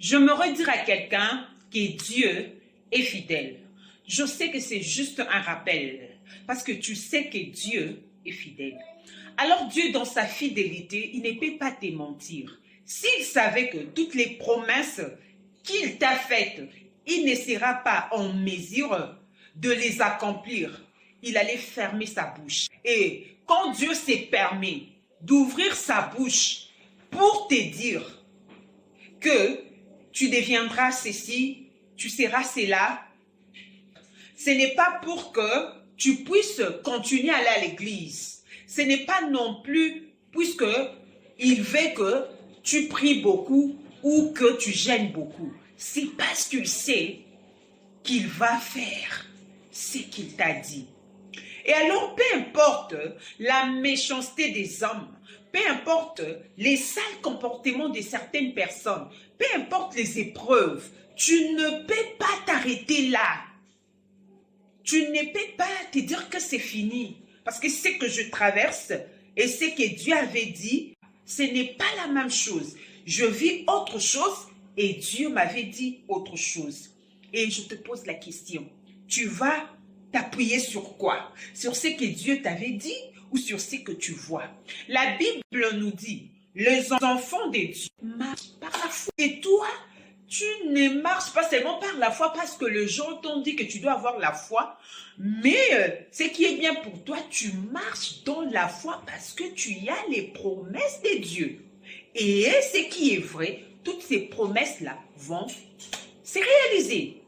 J'aimerais dire à quelqu'un que Dieu est fidèle. Je sais que c'est juste un rappel, parce que tu sais que Dieu est fidèle. Alors Dieu, dans sa fidélité, il ne peut pas te mentir. S'il savait que toutes les promesses qu'il t'a faites, il ne sera pas en mesure de les accomplir, il allait fermer sa bouche. Et quand Dieu s'est permis d'ouvrir sa bouche pour te dire que tu deviendras ceci, tu seras cela, ce n'est pas pour que tu puisses continuer à aller à l'église. Ce n'est pas non plus puisque il veut que tu pries beaucoup ou que tu gênes beaucoup. C'est parce qu'il sait qu'il va faire ce qu'il t'a dit. Et alors, peu importe la méchanceté des hommes, peu importe les sales comportements de certaines personnes, peu importe les épreuves, tu ne peux pas t'arrêter là. Tu ne peux pas te dire que c'est fini. Parce que ce que je traverse et ce que Dieu avait dit, ce n'est pas la même chose. Je vis autre chose et Dieu m'avait dit autre chose. Et je te pose la question, tu vas t'appuyer sur quoi? Sur ce que Dieu t'avait dit ou sur ce que tu vois? La Bible nous dit, les enfants de Dieu marchent par la foi. Et toi, tu ne marches pas seulement par la foi parce que les gens t'ont dit que tu dois avoir la foi, mais ce qui est bien pour toi, tu marches dans la foi parce que tu as les promesses de Dieu. Et ce qui est vrai, toutes ces promesses-là vont se réaliser.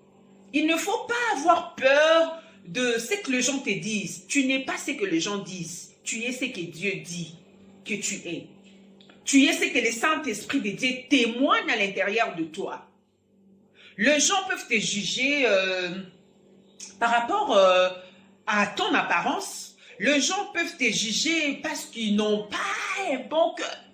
Il ne faut pas avoir peur de ce que les gens te disent. Tu n'es pas ce que les gens disent. Tu es ce que Dieu dit que tu es. Tu es ce que le Saint-Esprit de Dieu témoigne à l'intérieur de toi. Les gens peuvent te juger par rapport à ton apparence. Les gens peuvent te juger parce qu'ils n'ont pas un bon cœur.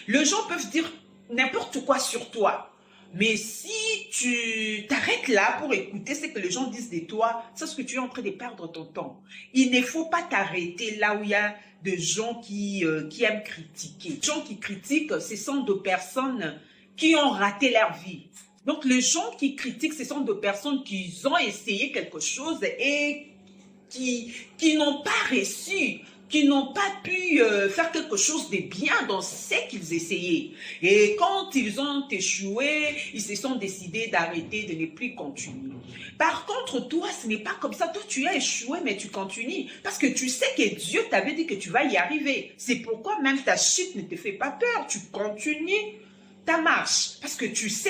Les gens peuvent dire n'importe quoi sur toi. Mais si tu t'arrêtes là pour écouter ce que les gens disent de toi, c'est ce que tu es en train de perdre ton temps. Il ne faut pas t'arrêter là où il y a des gens qui aiment critiquer. Les gens qui critiquent, ce sont des personnes qui ont raté leur vie. Donc les gens qui critiquent, ce sont des personnes qui ont essayé quelque chose et qui n'ont pas réussi, qui n'ont pas pu faire quelque chose de bien dans ce qu'ils essayaient. Et quand ils ont échoué, ils se sont décidés d'arrêter, de ne plus continuer. Par contre, toi, ce n'est pas comme ça. Toi, tu as échoué, mais tu continues. Parce que tu sais que Dieu t'avait dit que tu vas y arriver. C'est pourquoi même ta chute ne te fait pas peur. Tu continues ta marche. Parce que tu sais